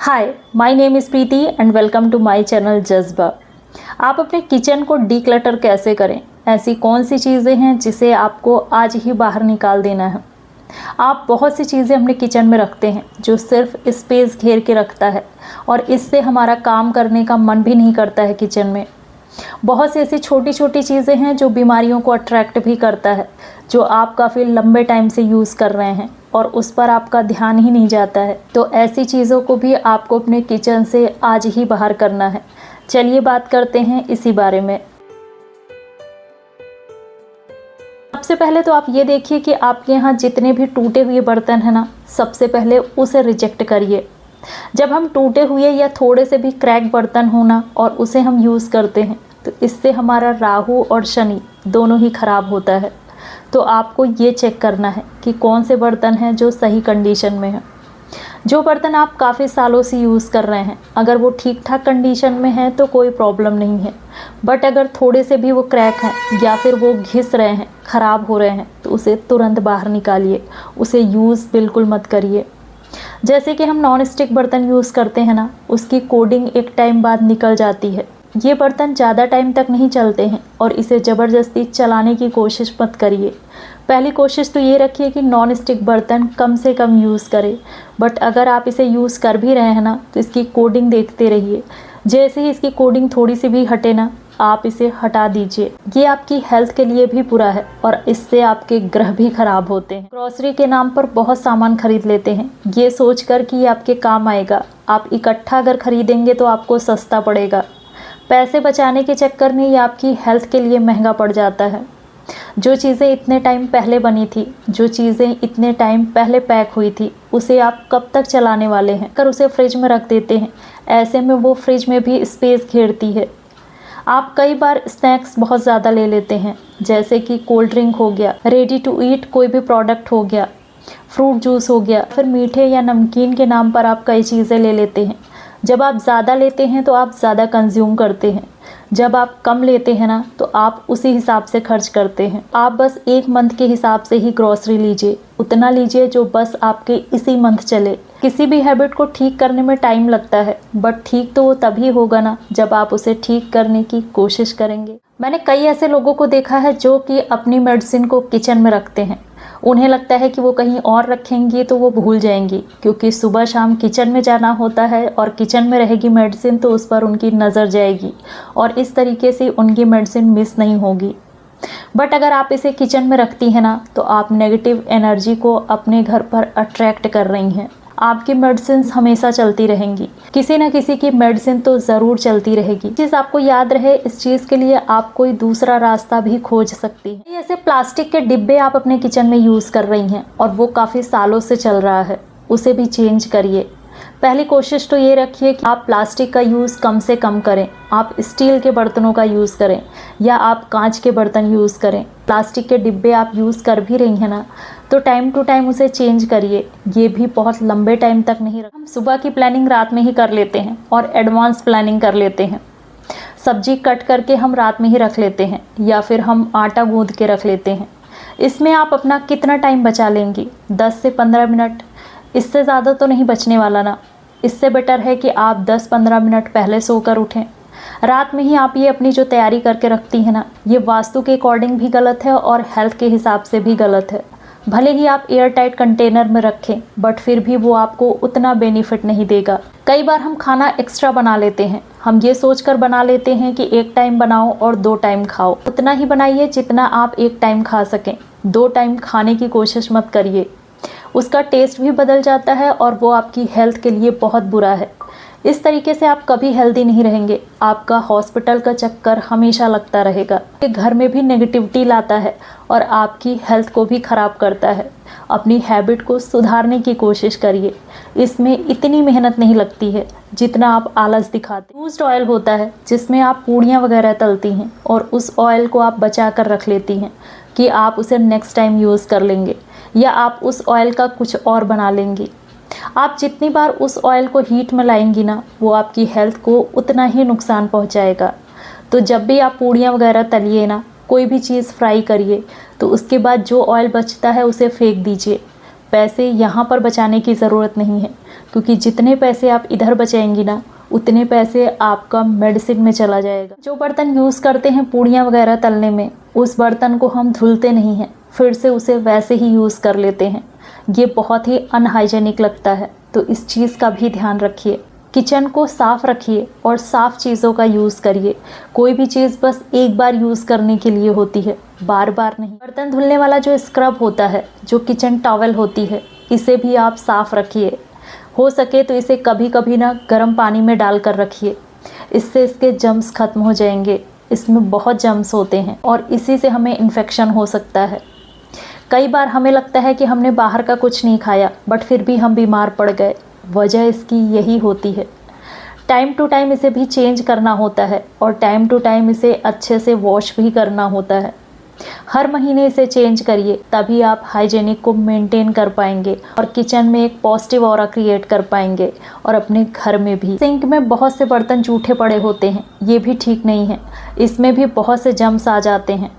Hi, my name is Preeti and welcome to my channel Jazba. आप अपने kitchen को declutter कैसे करें? ऐसी कौन सी चीज़ें हैं जिसे आपको आज ही बाहर निकाल देना है? आप बहुत सी चीज़ें अपने किचन में रखते हैं जो सिर्फ स्पेस घेर के रखता है और इससे हमारा काम करने का मन भी नहीं करता है किचन में। बहुत सी ऐसी छोटी छोटी चीज़ें हैं जो बीमारियों को अट्रैक्ट भी करता है, जो आप काफ़ी लंबे टाइम से यूज़ कर रहे हैं और उस पर आपका ध्यान ही नहीं जाता है। तो ऐसी चीज़ों को भी आपको अपने किचन से आज ही बाहर करना है। चलिए बात करते हैं इसी बारे में। सबसे पहले तो आप ये देखिए कि आपके यहाँ जितने भी टूटे हुए बर्तन हैं ना, सबसे पहले उसे रिजेक्ट करिए। जब हम टूटे हुए या थोड़े से भी क्रैक बर्तन हो ना और उसे हम यूज़ करते हैं तो इससे हमारा राहु और शनि दोनों ही खराब होता है। तो आपको ये चेक करना है कि कौन से बर्तन हैं जो सही कंडीशन में हैं। जो बर्तन आप काफ़ी सालों से यूज़ कर रहे हैं, अगर वो ठीक ठाक कंडीशन में है तो कोई प्रॉब्लम नहीं है, बट अगर थोड़े से भी वो क्रैक हैं या फिर वो घिस रहे हैं, ख़राब हो रहे हैं, तो उसे तुरंत बाहर निकालिए। उसे यूज़ बिल्कुल मत करिए। जैसे कि हम नॉन स्टिक बर्तन यूज़ करते हैं ना, उसकी कोटिंग एक टाइम बाद निकल जाती है। ये बर्तन ज़्यादा टाइम तक नहीं चलते हैं और इसे ज़बरदस्ती चलाने की कोशिश मत करिए। पहली कोशिश तो ये रखिए कि नॉन स्टिक बर्तन कम से कम यूज़ करें, बट अगर आप इसे यूज़ कर भी रहे हैं ना तो इसकी कोटिंग देखते रहिए। जैसे ही इसकी कोटिंग थोड़ी सी भी हटे ना, आप इसे हटा दीजिए। ये आपकी हेल्थ के लिए भी बुरा है और इससे आपके ग्रह भी खराब होते हैं। ग्रॉसरी के नाम पर बहुत सामान खरीद लेते हैं, ये सोचकर कि ये आपके काम आएगा। आप इकट्ठा अगर खरीदेंगे तो आपको सस्ता पड़ेगा। पैसे बचाने के चक्कर में ये आपकी हेल्थ के लिए महंगा पड़ जाता है। जो चीज़ें इतने टाइम पहले बनी थी, जो चीज़ें इतने टाइम पहले पैक हुई थी, उसे आप कब तक चलाने वाले हैं? अगर उसे फ्रिज में रख देते हैं, ऐसे में वो फ्रिज में भी स्पेस घेरती है। आप कई बार स्नैक्स बहुत ज़्यादा ले लेते हैं, जैसे कि कोल्ड ड्रिंक हो गया, रेडी टू ईट कोई भी प्रोडक्ट हो गया, फ्रूट जूस हो गया, फिर मीठे या नमकीन के नाम पर आप कई चीज़ें ले लेते हैं। जब आप ज़्यादा लेते हैं तो आप ज़्यादा कंज्यूम करते हैं, जब आप कम लेते हैं ना तो आप उसी हिसाब से खर्च करते हैं। आप बस एक मंथ के हिसाब से ही ग्रॉसरी लीजिए, उतना लीजिए जो बस आपके इसी मंथ चले। किसी भी हैबिट को ठीक करने में टाइम लगता है, बट ठीक तो वो तभी होगा ना जब आप उसे ठीक करने की कोशिश करेंगे। मैंने कई ऐसे लोगों को देखा है जो कि अपनी मेडिसिन को किचन में रखते हैं। उन्हें लगता है कि वो कहीं और रखेंगी तो वो भूल जाएंगी, क्योंकि सुबह शाम किचन में जाना होता है और किचन में रहेगी मेडिसिन तो उस पर उनकी नज़र जाएगी और इस तरीके से उनकी मेडिसिन मिस नहीं होगी। बट अगर आप इसे किचन में रखती हैं ना तो आप नेगेटिव एनर्जी को अपने घर पर अट्रैक्ट कर रही हैं। आपकी मेडिसिन हमेशा चलती रहेंगी, किसी न किसी की मेडिसिन तो ज़रूर चलती रहेगी। चीज़ आपको याद रहे, इस चीज़ के लिए आप कोई दूसरा रास्ता भी खोज सकती हैं। ऐसे प्लास्टिक के डिब्बे आप अपने किचन में यूज़ कर रही हैं और वो काफ़ी सालों से चल रहा है, उसे भी चेंज करिए। पहली कोशिश तो ये रखिए कि आप प्लास्टिक का यूज़ कम से कम करें। आप स्टील के बर्तनों का यूज़ करें या आप कांच के बर्तन यूज़ करें। प्लास्टिक के डिब्बे आप यूज़ कर भी रही हैं ना तो टाइम टू टाइम उसे चेंज करिए। ये भी बहुत लंबे टाइम तक नहीं हम सुबह की प्लानिंग रात में ही कर लेते हैं और एडवांस प्लानिंग कर लेते हैं। सब्जी कट करके हम रात में ही रख लेते हैं या फिर हम आटा गूँध के रख लेते हैं। इसमें आप अपना कितना टाइम बचा लेंगी? 10 से 15 मिनट, इससे ज़्यादा तो नहीं बचने वाला ना। इससे बेटर है कि आप 10-15 मिनट पहले सोकर उठें। रात में ही आप ये अपनी जो तैयारी करके रखती हैं ना, ये वास्तु के अकॉर्डिंग भी गलत है और हेल्थ के हिसाब से भी गलत है। भले ही आप एयर टाइट कंटेनर में रखें, बट फिर भी वो आपको उतना बेनिफिट नहीं देगा। कई बार हम खाना एक्स्ट्रा बना लेते हैं। हम ये सोचकर बना लेते हैं कि एक टाइम बनाओ और 2 टाइम खाओ। उतना ही बनाइए जितना आप एक टाइम खा सकें। 2 टाइम खाने की कोशिश मत करिए, उसका टेस्ट भी बदल जाता है और वो आपकी हेल्थ के लिए बहुत बुरा है। इस तरीके से आप कभी हेल्दी नहीं रहेंगे। आपका हॉस्पिटल का चक्कर हमेशा लगता रहेगा। ये घर में भी नेगेटिविटी लाता है और आपकी हेल्थ को भी ख़राब करता है। अपनी हैबिट को सुधारने की कोशिश करिए। इसमें इतनी मेहनत नहीं लगती है जितना आप आलस दिखाते। यूज्ड ऑयल होता है जिसमें आप पूड़ियाँ वगैरह तलती हैं और उस ऑयल को आप बचा कर रख लेती हैं कि आप उसे नेक्स्ट टाइम यूज़ कर लेंगे या आप उस ऑयल का कुछ और बना लेंगी। आप जितनी बार उस ऑयल को हीट में लाएंगी ना, वो आपकी हेल्थ को उतना ही नुकसान पहुंचाएगा। तो जब भी आप पूड़ियाँ वगैरह तलिए ना, कोई भी चीज़ फ्राई करिए, तो उसके बाद जो ऑयल बचता है उसे फेंक दीजिए। पैसे यहाँ पर बचाने की ज़रूरत नहीं है, क्योंकि जितने पैसे आप इधर बचाएंगी ना, उतने पैसे आपका मेडिसिन में चला जाएगा। जो बर्तन यूज़ करते हैं पूड़ियाँ वगैरह तलने में, उस बर्तन को हम धुलते नहीं हैं, फिर से उसे वैसे ही यूज़ कर लेते हैं। ये बहुत ही अनहाइजेनिक लगता है, तो इस चीज़ का भी ध्यान रखिए। किचन को साफ़ रखिए और साफ़ चीज़ों का यूज़ करिए। कोई भी चीज़ बस एक बार यूज़ करने के लिए होती है, बार बार नहीं। बर्तन धुलने वाला जो स्क्रब होता है, जो किचन टॉवल होती है, इसे भी आप साफ़ रखिए। हो सके तो इसे कभी कभी ना गर्म पानी में डाल कर रखिए, इससे इसके जम्स ख़त्म हो जाएंगे। इसमें बहुत जम्स होते हैं और इसी से हमें इन्फेक्शन हो सकता है। कई बार हमें लगता है कि हमने बाहर का कुछ नहीं खाया, बट फिर भी हम बीमार पड़ गए। वजह इसकी यही होती है। टाइम टू टाइम इसे भी चेंज करना होता है और टाइम टू टाइम इसे अच्छे से वॉश भी करना होता है। हर महीने इसे चेंज करिए, तभी आप हाइजेनिक को मेंटेन कर पाएंगे और किचन में एक पॉजिटिव ऑरा क्रिएट कर पाएंगे और अपने घर में भी। सिंक में बहुत से बर्तन जूठे पड़े होते हैं, ये भी ठीक नहीं है। इसमें भी बहुत से जम्स आ जाते हैं।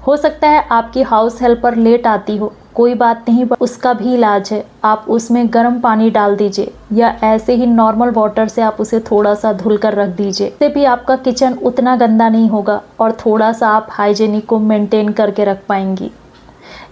हो सकता है आपकी हाउस हेल्पर लेट आती हो, कोई बात नहीं, उसका भी इलाज है। आप उसमें गर्म पानी डाल दीजिए या ऐसे ही नॉर्मल वाटर से आप उसे थोड़ा सा धुल कर रख दीजिए। इससे भी आपका किचन उतना गंदा नहीं होगा और थोड़ा सा आप हाइजीनिक को मेंटेन करके रख पाएंगी।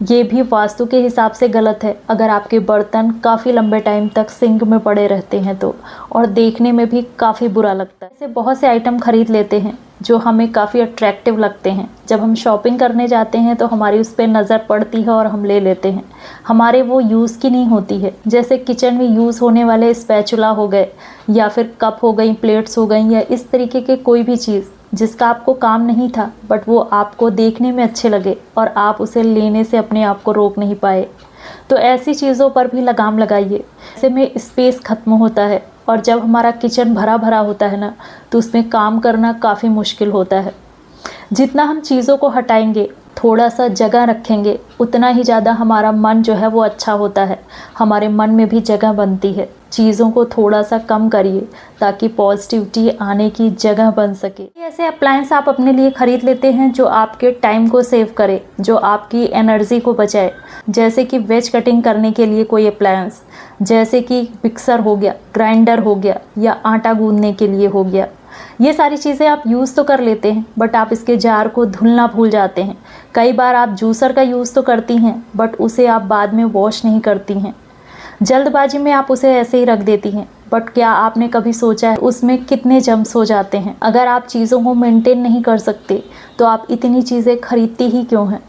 ये भी वास्तु के हिसाब से गलत है अगर आपके बर्तन काफ़ी लंबे टाइम तक सिंक में पड़े रहते हैं तो, और देखने में भी काफ़ी बुरा लगता है। ऐसे बहुत से आइटम खरीद लेते हैं जो हमें काफ़ी अट्रैक्टिव लगते हैं। जब हम शॉपिंग करने जाते हैं तो हमारी उस पर नज़र पड़ती है और हम ले लेते हैं। हमारे वो यूज़ की नहीं होती है। जैसे किचन में यूज़ होने वाले स्पैचुला हो गए या फिर कप हो गई, प्लेट्स हो गई, या इस तरीके के कोई भी चीज़ जिसका आपको काम नहीं था, बट वो आपको देखने में अच्छे लगे और आप उसे लेने से अपने आप को रोक नहीं पाए, तो ऐसी चीज़ों पर भी लगाम लगाइए। ऐसे में स्पेस ख़त्म होता है और जब हमारा किचन भरा भरा होता है ना, तो उसमें काम करना काफ़ी मुश्किल होता है। जितना हम चीज़ों को हटाएंगे, थोड़ा सा जगह रखेंगे, उतना ही ज़्यादा हमारा मन जो है वो अच्छा होता है। हमारे मन में भी जगह बनती है। चीज़ों को थोड़ा सा कम करिए ताकि पॉजिटिविटी आने की जगह बन सके। ऐसे अप्लायंस आप अपने लिए ख़रीद लेते हैं जो आपके टाइम को सेव करे, जो आपकी एनर्जी को बचाए। जैसे कि वेज कटिंग करने के लिए कोई अप्लायंस, जैसे कि मिक्सर हो गया, ग्राइंडर हो गया, या आटा गूंदने के लिए हो गया। ये सारी चीज़ें आप यूज़ तो कर लेते हैं, बट आप इसके जार को धुलना भूल जाते हैं। कई बार आप जूसर का यूज़ तो करती हैं, बट उसे आप बाद में वॉश नहीं करती हैं। जल्दबाजी में आप उसे ऐसे ही रख देती हैं, बट क्या आपने कभी सोचा है उसमें कितने जम्स हो जाते हैं? अगर आप चीज़ों को मेंटेन नहीं कर सकते तो आप इतनी चीज़ें खरीदती ही क्यों हैं?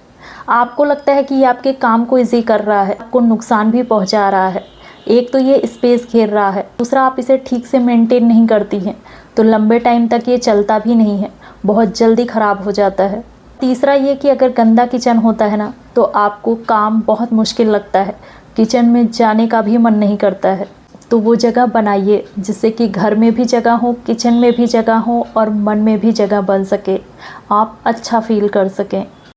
आपको लगता है कि ये आपके काम को ईजी कर रहा है, आपको नुकसान भी पहुंचा रहा है। एक तो ये स्पेस घेर रहा है, दूसरा आप इसे ठीक से मेंटेन नहीं करती हैं, तो लंबे टाइम तक ये चलता भी नहीं है, बहुत जल्दी ख़राब हो जाता है। तीसरा ये कि अगर गंदा किचन होता है ना, तो आपको काम बहुत मुश्किल लगता है, किचन में जाने का भी मन नहीं करता है। तो वो जगह बनाइए जिससे कि घर में भी जगह हो, किचन में भी जगह हो और मन में भी जगह बन सके, आप अच्छा फील कर सकें।